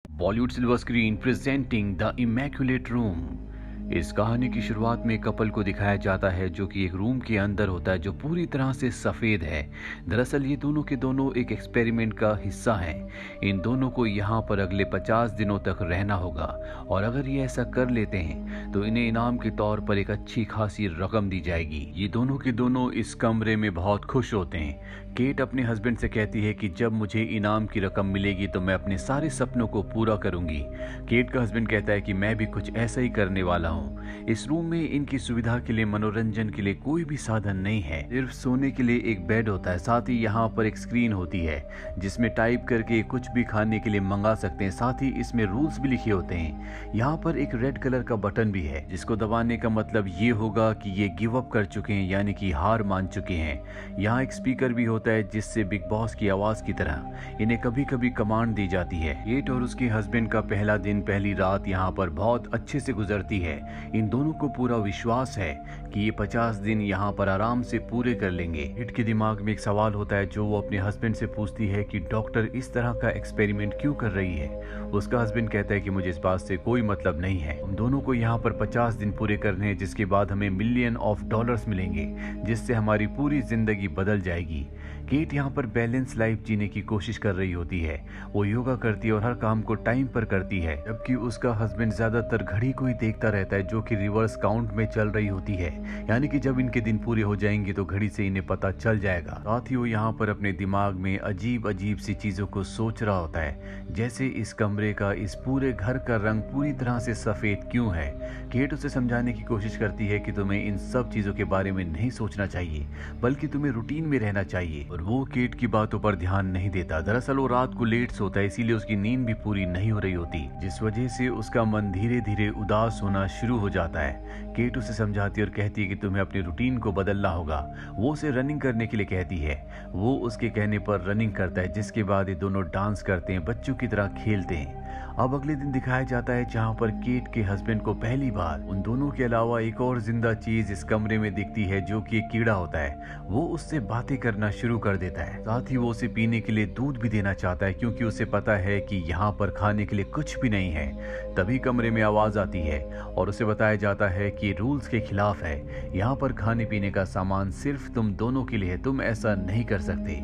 Bollywood silver screen presenting the immaculate room. इस कहानी की शुरुआत में कपल को दिखाया जाता है जो कि एक रूम के अंदर होता है जो पूरी तरह से सफ़ेद है। दरअसल ये दोनों के दोनों एक एक्सपेरिमेंट का हिस्सा हैं। इन दोनों को यहाँ पर अगले 50 दिनों तक रहना होगा और अगर ये ऐसा कर लेते हैं तो इन्हें इनाम के तौर पर एक अच्छी खासी रकम दी जाएगी। ये दोनों के दोनों इस कमरे में बहुत खुश होते हैं। केट अपने हस्बैंड से कहती है कि जब मुझे इनाम की रकम मिलेगी तो मैं अपने सारे सपनों को पूरा करूंगी। केट का हस्बैंड कहता है कि मैं भी कुछ ऐसा ही करने वाला हूँ। इस रूम में इनकी सुविधा के लिए मनोरंजन के लिए कोई भी साधन नहीं है, सिर्फ सोने के लिए एक बेड होता है। साथ ही यहाँ पर एक स्क्रीन होती है जिसमें टाइप करके कुछ भी खाने के लिए मंगा सकते हैं। साथ ही इसमें रूल्स भी लिखे होते हैं। यहाँ पर एक रेड कलर का बटन भी है जिसको दबाने का मतलब ये होगा कि ये गिव अप कर चुके हैं, यानी कि हार मान चुके हैं। यहाँ एक स्पीकर भी होता है जिससे बिग बॉस की आवाज की तरह इन्हें कभी कभी कमांड दी जाती है। केट और उसके हस्बैंड का पहला दिन पहली रात यहाँ पर बहुत अच्छे से गुजरती है। इन दोनों को पूरा विश्वास है कि ये 50 दिन यहाँ पर आराम से पूरे कर लेंगे। केट के दिमाग में एक सवाल होता है जो वो अपने हस्बैंड से पूछती है कि डॉक्टर इस तरह का एक्सपेरिमेंट क्यों कर रही है। उसका हस्बैंड कहता है कि मुझे इस बात से कोई मतलब नहीं है, हम दोनों को यहाँ पर 50 दिन पूरे करने हैं जिसके बाद हमें मिलियन ऑफ डॉलर्स मिलेंगे जिससे हमारी पूरी जिंदगी बदल जाएगी। केट यहाँ पर बैलेंस लाइफ जीने की कोशिश कर रही होती है। वो योगा करती है और हर काम को टाइम पर करती है, जबकि उसका हस्बैंड ज्यादातर घड़ी को ही देखता रहता है जो कि रिवर्स काउंट में चल रही होती है, यानी कि जब इनके दिन पूरे हो जाएंगे तो घड़ी से इन्हें पता चल जाएगा। साथ ही वो यहाँ पर अपने दिमाग में अजीब अजीब सी चीजों को सोच रहा होता है, जैसे इस कमरे का, इस पूरे घर का रंग पूरी तरह से सफेद क्यों है। केट उसे समझाने की कोशिश करती है कि तुम्हें इन सब चीजों के बारे में नहीं सोचना चाहिए बल्कि तुम्हें रूटीन में रहना चाहिए, और वो केट की बातों पर ध्यान नहीं देता। दरअसल वो रात को लेट सोता है, इसीलिए उसकी नींद भी पूरी नहीं हो रही होती, जिस वजह से उसका मन धीरे धीरे उदास होना शुरू हो जाता है। केट उसे समझाती और कहती है कि तुम्हें अपनी रूटीन को बदलना होगा। वो उसे रनिंग करने के लिए कहती है। वो उसके कहने पर रनिंग करता है, जिसके बाद ये दोनों डांस करते हैं, बच्चों की तरह खेलते हैं। अब अगले दिन दिखाया जाता है जहां पर केट के हस्बैंड को पहली बार उन दोनों के अलावा एक और जिंदा चीज इस कमरे में दिखती है जो कि एक कीड़ा होता है। वो उससे बातें करना शुरू कर देता है। साथ ही वो उसे पीने के लिए दूध भी देना चाहता है क्योंकि उसे पता है कि यहाँ पर खाने के लिए कुछ भी नहीं है। तभी कमरे में आवाज आती है और उसे बताया जाता है कि रूल्स के खिलाफ है, यहाँ पर खाने पीने का सामान सिर्फ तुम दोनों के लिए है, तुम ऐसा नहीं कर सकते।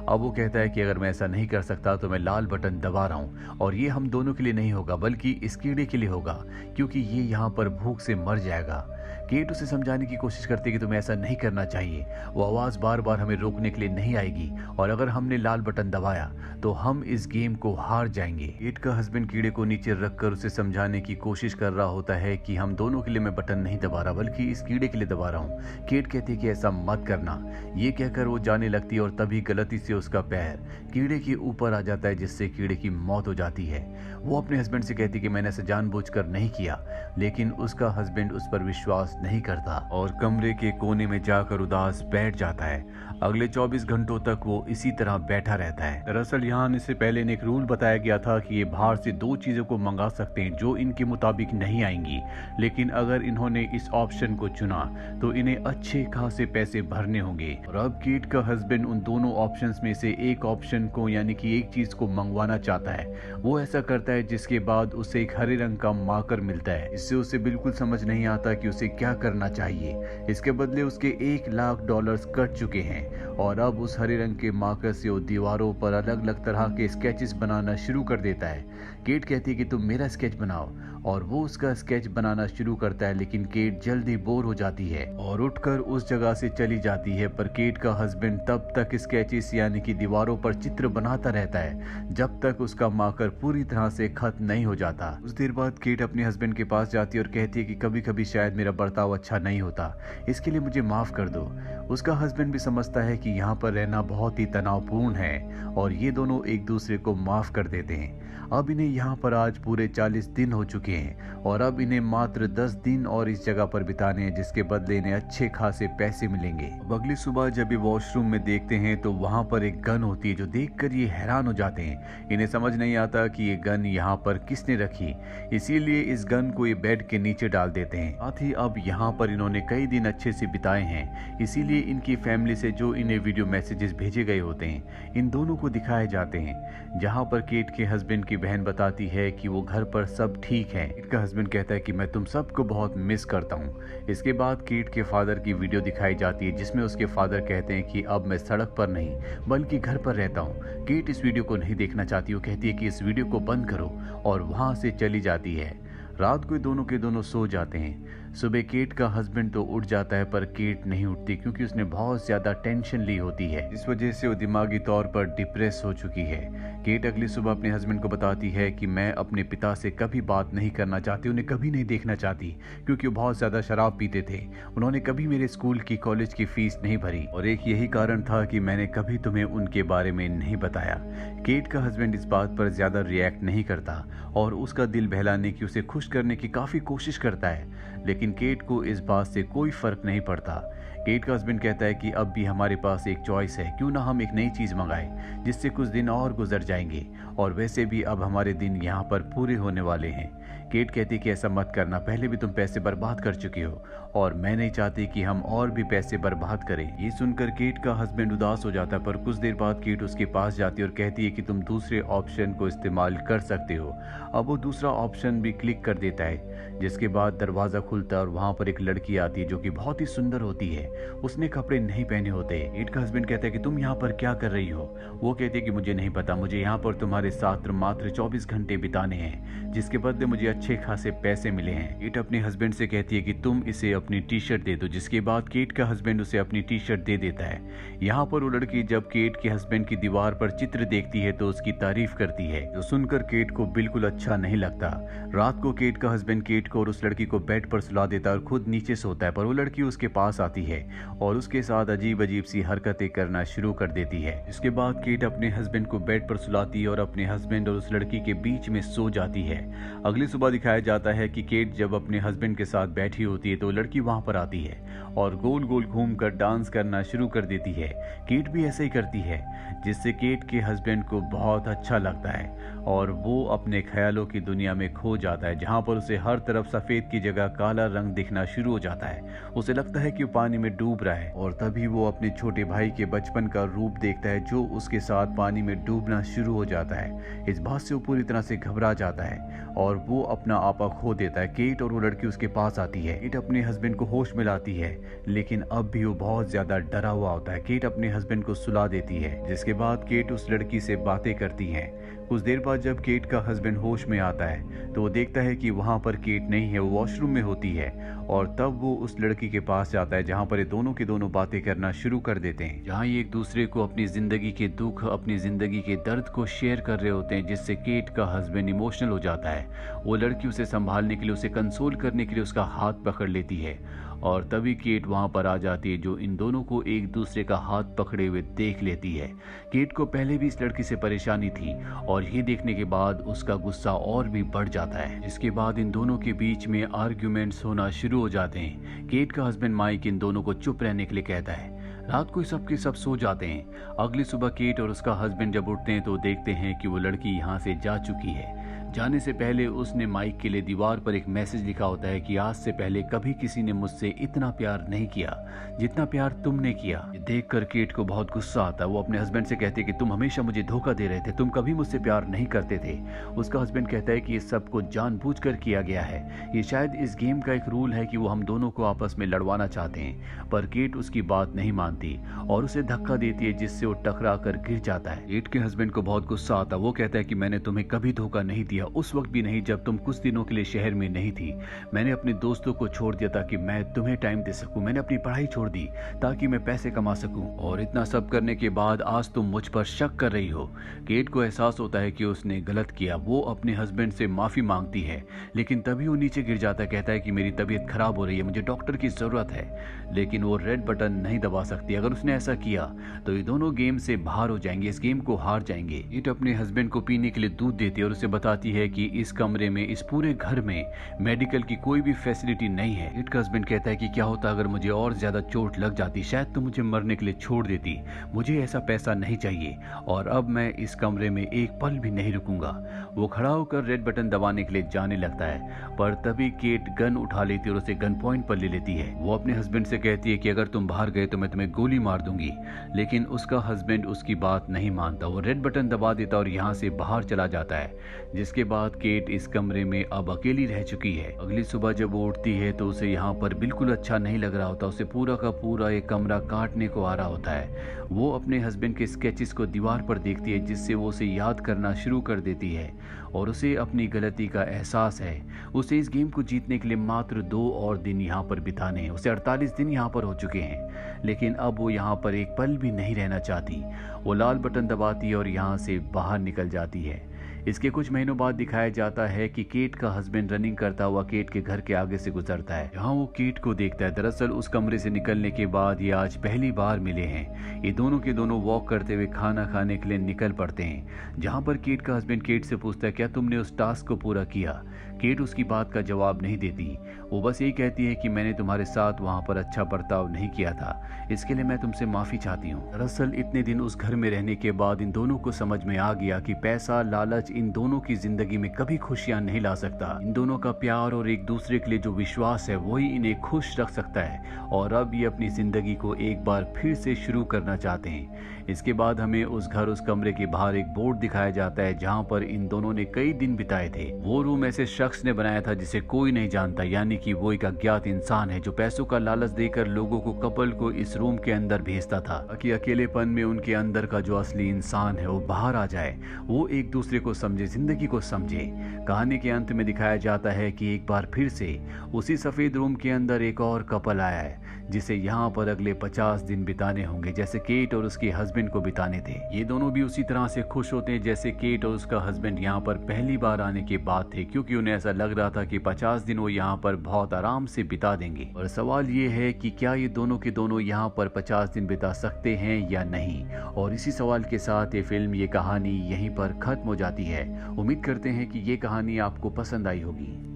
अब वो कहता है कि अगर मैं ऐसा नहीं कर सकता तो मैं लाल बटन दबा रहा हूँ और ये हम दोनों के लिए नहीं होगा बल्कि इस कीड़े के लिए होगा क्योंकि ये यहाँ पर भूख से मर जाएगा। केट उसे समझाने की कोशिश करती है कि तुम्हें ऐसा नहीं करना चाहिए, वो आवाज बार बार हमें रोकने के लिए नहीं आएगी और अगर हमने लाल बटन दबाया तो हम इस गेम को हार जाएंगे। केट का हस्बैंड कीड़े को नीचे रखकर उसे समझाने की कोशिश कर रहा होता है कि हम दोनों के लिए मैं बटन नहीं दबा रहा बल्कि इस कीड़े के लिए दबा रहा हूँ। केट कहती है कि ऐसा मत करना। ये कहकर वो जाने लगती है और तभी गलती से उसका पैर कीड़े के ऊपर आ जाता है जिससे कीड़े की मौत हो जाती है। वो अपने हस्बैंड से कहती है कि मैंने ऐसा जानबूझकर नहीं किया, लेकिन उसका हस्बैंड उस पर विश्वास नहीं करता और कमरे के कोने में जाकर उदास बैठ जाता है। अगले 24 घंटों तक वो इसी तरह बैठा रहता है। दरअसल यहाँ आने से पहले इन्हें एक रूल बताया गया था कि ये बाहर से 2 चीजों को मंगा सकते हैं जो इनके मुताबिक नहीं आएंगी, लेकिन अगर इन्होंने इस ऑप्शन को चुना तो इन्हें अच्छे खासे पैसे भरने होंगे। और अब केट का हस्बैंड उन दोनों ऑप्शंस में से एक ऑप्शन को, यानी कि एक चीज को मंगवाना चाहता है। वो ऐसा करता है जिसके बाद उसे एक हरे रंग का मार्कर मिलता है। इससे उसे बिल्कुल समझ नहीं आता कि उसे क्या करना चाहिए। इसके बदले उसके $1,00,000 कट चुके हैं और अब उस हरे रंग के मार्कर से वो दीवारों पर अलग अलग तरह के स्केचेस बनाना शुरू कर देता है। केट कहती है कि तुम मेरा स्केच बनाओ और वो उसका स्केच बनाना शुरू करता है, लेकिन केट जल्दी बोर हो जाती है और उठकर उस जगह से चली जाती है। पर केट का हस्बैंड तब तक स्केचेस यानी कि दीवारों पर चित्र बनाता रहता है जब तक उसका मार्कर पूरी तरह से खत्म नहीं हो जाता। कुछ देर बाद केट अपने हस्बैंड के पास जाती है और कहती है कि कभी कभी शायद मेरा बर्ताव अच्छा नहीं होता, इसके लिए मुझे माफ कर दो। उसका हस्बैंड भी समझता है कि यहाँ पर रहना बहुत ही तनावपूर्ण है और ये दोनों एक दूसरे को माफ कर देते हैं। अब इन्हें यहाँ पर आज पूरे 40 दिन हो चुके हैं और अब इन्हें मात्र 10 दिन और इस जगह पर बिताने हैं जिसके बदले इन्हें अच्छे खासे पैसे मिलेंगे। अब अगली सुबह जब ये वॉशरूम में देखते हैं तो वहाँ पर एक गन होती है जो देखकर ये हैरान हो जाते हैं। इन्हें समझ नहीं आता कि ये गन यहाँ पर किसने रखी, इसीलिए इस गन को ये बेड के नीचे डाल देते हैं। साथ ही अब यहाँ पर इन्होंने कई दिन अच्छे से बिताए हैं, इसीलिए इनकी फैमिली से जो इन्हें वीडियो मैसेजेस भेजे गए होते हैं इन दोनों को दिखाए जाते हैं, जहाँ पर केट के हस्बैंड की बहन बताती है कि वो घर पर सब ठीक है। केट का हस्बैंड कहता है कि मैं तुम सबको बहुत मिस करता हूँ। इसके बाद केट के फादर की वीडियो दिखाई जाती है जिसमें उसके फादर कहते हैं कि अब मैं सड़क पर नहीं बल्कि घर पर रहता हूँ। केट इस वीडियो को नहीं देखना चाहती, वो कहती है कि इस वीडियो को बंद करो और वहाँ से चली जाती है। रात को दोनों के दोनों सो जाते हैं। सुबह केट का हस्बैंड तो उठ जाता है पर केट नहीं उठती क्योंकि उसने बहुत ज्यादा टेंशन ली होती है। इस वजह से वो दिमागी तौर पर डिप्रेस हो चुकी है। केट अगली सुबह अपने हस्बैंड को बताती है कि मैं अपने पिता से कभी बात नहीं करना चाहती, उन्हें कभी नहीं देखना चाहती क्योंकि वो बहुत ज्यादा शराब पीते थे। उन्होंने कभी मेरे स्कूल की कॉलेज की फीस नहीं भरी और एक यही कारण था कि मैंने कभी तुम्हें उनके बारे में नहीं बताया। केट का हस्बैंड इस बात पर ज्यादा रिएक्ट नहीं करता और उसका दिल बहलाने की, उसे खुश करने की काफी कोशिश करता है, लेकिन केट को इस बात से कोई फर्क नहीं पड़ता। केट का हस्बैंड कहता है कि अब भी हमारे पास एक चॉइस है, क्यों ना हम एक नई चीज मंगाएं जिससे कुछ दिन और गुजर जाएंगे और वैसे भी अब हमारे दिन यहाँ पर पूरे होने वाले हैं। केट कहती है कि ऐसा मत करना, पहले भी तुम पैसे बर्बाद कर चुके हो और मैं नहीं चाहती कि हम और भी पैसे बर्बाद करें। ये सुनकर केट का हस्बैंड उदास हो जाता है पर कुछ देर बाद केट उसके पास जाती है और कहती है कि तुम दूसरे ऑप्शन को इस्तेमाल कर सकते हो। अब वो दूसरा ऑप्शन भी क्लिक कर देता है जिसके बाद दरवाजा खुलता है और वहां पर एक लड़की आती है जो कि बहुत ही सुंदर होती है। उसने कपड़े नहीं पहने होते। केट का हस्बैंड कहता है कि तुम यहाँ पर क्या कर रही हो। वो कहती है कि मुझे नहीं पता, मुझे यहाँ पर तुम्हारे साथ मात्र 24 घंटे बिताने हैं जिसके बदले मुझे अच्छे खासे पैसे मिले हैं। केट अपने हस्बैंड से कहती है कि तुम इसे अपनी टी शर्ट दे दो, जिसके बाद केट का हस्बैंड उसे अपनी टी शर्ट दे देता है। यहाँ पर वो लड़की जब केट के हस्बैंड की दीवार पर चित्र देखती है तो उसकी तारीफ करती है, जो सुनकर केट को बिल्कुल अच्छा नहीं लगता। रात को केट का हस्बैंड केट को और उस लड़की को बेड पर सुला देता है और खुद नीचे सोता है, पर वो लड़की उसके पास आती है और उसके साथ अजीब अजीब सी हरकतें करना शुरू कर देती है। इसके बाद केट अपने हस्बैंड को बेड पर सुलाती है और अपने हस्बैंड और उस लड़की के बीच में सो जाती है। अगली सुबह दिखाया जाता है कि केट जब अपने हस्बैंड के साथ बैठी होती है तो लड़की वहां पर आती है और गोल गोल घूमकर डांस करना शुरू कर देती है। केट भी ऐसे ही करती है जिससे केट के हस्बैंड को बहुत अच्छा लगता है और वो अपने ख्यालों की दुनिया में खो जाता है जहां पर उसे हर तरफ सफेद की जगह काला रंग दिखना शुरू हो जाता है। उसे लगता है कि वो पानी में डूब रहा है और तभी वो अपने छोटे भाई के बचपन का रूप देखता है जो उसके साथ पानी में डूबना शुरू हो जाता है। इस बात से वो पूरी तरह से घबरा जाता है और वो अपना आपा खो देता है। केट और वो लड़की उसके पास आती है। केट अपने हस्बैंड को होश में लाती है लेकिन अब भी वो बहुत ज्यादा डरा हुआ होता है। केट अपने हस्बैंड को सुला देती है जिसके बाद केट उस लड़की से बातें करती है। कुछ देर बाद जब केट का हस्बैंड होश में आता है तो वो देखता है कि वहां पर केट नहीं है, वो वॉशरूम में होती है और तब वो उस लड़की के पास जाता है जहां पर ये दोनों के दोनों बातें करना शुरू कर देते हैं, जहां ये एक दूसरे को अपनी जिंदगी के दुख, अपनी जिंदगी के दर्द को शेयर कर रहे होते हैं, जिससे केट का हस्बैंड इमोशनल हो जाता है। वो लड़की उसे संभालने के लिए, उसे कंसोल करने के लिए उसका हाथ पकड़ लेती है और तभी केट वहां पर आ जाती है जो इन दोनों को एक दूसरे का हाथ पकड़े हुए देख लेती है। केट को पहले भी इस लड़की से परेशानी थी और ये देखने के बाद उसका गुस्सा और भी बढ़ जाता है, जिसके बाद इन दोनों के बीच में आर्ग्यूमेंट्स होना शुरू हो जाते हैं। केट का हस्बैंड माइक इन दोनों को चुप रहने के लिए कहता है। रात को सबके सब सो जाते हैं। अगली सुबह केट और उसका हस्बैंड जब उठते हैं तो देखते हैं कि वो लड़की यहाँ से जा चुकी है। जाने से पहले उसने माइक के लिए दीवार पर एक मैसेज लिखा होता है कि आज से पहले कभी किसी ने मुझसे इतना प्यार नहीं किया जितना प्यार तुमने किया। ये देखकर केट को बहुत गुस्सा आता है। वो अपने हस्बैंड से कहती है कि तुम हमेशा मुझे धोखा दे रहे थे, तुम कभी मुझसे प्यार नहीं करते थे। उसका हस्बैंड कहता है कि ये सब कुछ जानबूझकर किया गया है, ये शायद इस गेम का एक रूल है कि वो हम दोनों को आपस में लड़वाना चाहते हैं। पर केट उसकी बात नहीं मानती और उसे धक्का देती है जिससे वो टकरा कर गिर जाता है। केट के हस्बैंड को बहुत गुस्सा आता है। वो कहता है कि मैंने तुम्हें कभी धोखा नहीं दिया, उस वक्त भी नहीं जब तुम कुछ दिनों के लिए शहर में नहीं थी। मैंने अपने दोस्तों को छोड़ दिया ताकि मैं तुम्हें टाइम दे सकूं, मैंने अपनी पढ़ाई छोड़ दी ताकि मैं पैसे कमा सकूं और इतना सब करने के बाद आज तुम मुझ पर शक कर रही हो। केट को एहसास होता है कि उसने गलत किया। वो अपने हस्बैंड से माफी मांगती है लेकिन तभी वो नीचे गिर जाता है। कहता है कि मेरी तबीयत खराब हो रही है, मुझे डॉक्टर की जरूरत है, लेकिन वो रेड बटन नहीं दबा सकती। अगर उसने ऐसा किया तो ये दोनों गेम से बाहर हो जाएंगे, इस गेम को हार जाएंगे। केट अपने हस्बैंड को पीने के लिए दूध देती है और उसे बताती है कि इस कमरे में, इस पूरे घर में मेडिकल की कोई भी फैसिलिटी नहीं है। केट का हस्बैंड कहता है कि क्या होता अगर मुझे और ज्यादा चोट लग जाती, शायद तुम मुझे मरने के लिए छोड़ देती। मुझे ऐसा पैसा नहीं चाहिए और अब मैं इस कमरे में एक पल भी नहीं रुकूंगा। वो खड़ा होकर रेड बटन दबाने के लिए जाने लगता है पर तभी केट गन उठा लेती है और उसे गन पॉइंट पर ले लेती है। वो अपने हस्बैंड से कहती है कि अगर तुम बाहर गए तो मैं तुम्हें गोली मार दूंगी, लेकिन उसका हस्बैंड उसकी बात नहीं मानता। वो रेड बटन दबा देता और यहाँ से बाहर चला जाता है, जिसके इसके बाद केट इस कमरे में अब अकेली रह चुकी है। अगली सुबह जब वो उठती है तो उसे यहाँ पर बिल्कुल अच्छा नहीं लग रहा होता। उसे पूरा का पूरा एक कमरा काटने को आ रहा होता है। वो अपने हस्बैंड के स्केचेस को दीवार पर देखती है, जिससे वो उसे याद करना शुरू कर देती है और उसे अपनी गलती का एहसास है। उसे इस गेम को जीतने के लिए मात्र 2 और दिन यहाँ पर बिताने हैं। उसे 48 दिन यहाँ पर हो चुके हैं, लेकिन अब वो यहाँ पर एक पल भी नहीं रहना चाहती। वो लाल बटन दबाती है और यहाँ से बाहर निकल जाती है। इसके कुछ महीनों बाद दिखाया जाता है कि केट का हस्बैंड रनिंग करता हुआ केट के घर के आगे से गुजरता है, जहाँ वो केट को देखता है। दरअसल उस कमरे से निकलने के बाद ये आज पहली बार मिले हैं। ये दोनों के दोनों वॉक करते हुए खाना खाने के लिए निकल पड़ते हैं, जहाँ पर केट का हस्बैंड केट से पूछता है, क्या तुमने उस टास्क को पूरा किया? केट उसकी बात का जवाब नहीं देती। वो बस यही कहती है कि मैंने तुम्हारे साथ वहाँ पर अच्छा बर्ताव नहीं किया था, इसके लिए मैं तुमसे माफ़ी चाहती हूँ। दरअसल इतने दिन उस घर में रहने के बाद इन दोनों को समझ में आ गया कि पैसा, लालच इन दोनों की जिंदगी में कभी खुशियां नहीं ला सकता। इन दोनों का प्यार और एक दूसरे के लिए जो विश्वास है वही इन्हें खुश रख सकता है, और अब ये अपनी जिंदगी को एक बार फिर से शुरू करना चाहते हैं। इसके बाद हमें उस कमरे के बाहर एक बोर्ड दिखाया जाता है, जहाँ पर इन दोनों ने कई दिन बिताए थे। वो रूम ऐसे शख्स ने बनाया था जिसे कोई नहीं जानता, यानी कि वो एक अज्ञात इंसान है जो पैसों का लालच देकर लोगों को, कपल को इस रूम के अंदर भेजता था, ताकि अकेलेपन में उनके अंदर का जो असली इंसान है वो बाहर आ जाए, वो एक दूसरे को समझे, जिंदगी को समझे। कहानी के अंत में दिखाया जाता है कि एक बार फिर से उसी सफेद रूम के अंदर एक और कपल आया है, जिसे यहाँ पर अगले 50 दिन बिताने होंगे, जैसे केट और उसके हस्बैंड को बिताने थे। ये दोनों भी उसी तरह से खुश होते हैं जैसे केट और उसका हस्बैंड यहाँ पर पहली बार आने के बाद थे, क्योंकि उन्हें ऐसा लग रहा था कि 50 दिन वो यहाँ पर बहुत आराम से बिता देंगे। और सवाल ये है कि क्या ये दोनों के दोनों यहाँ पर 50 दिन बिता सकते हैं या नहीं। और इसी सवाल के साथ ये फिल्म, ये कहानी यहीं पर खत्म हो जाती है। उम्मीद करते हैं कि ये कहानी आपको पसंद आई होगी।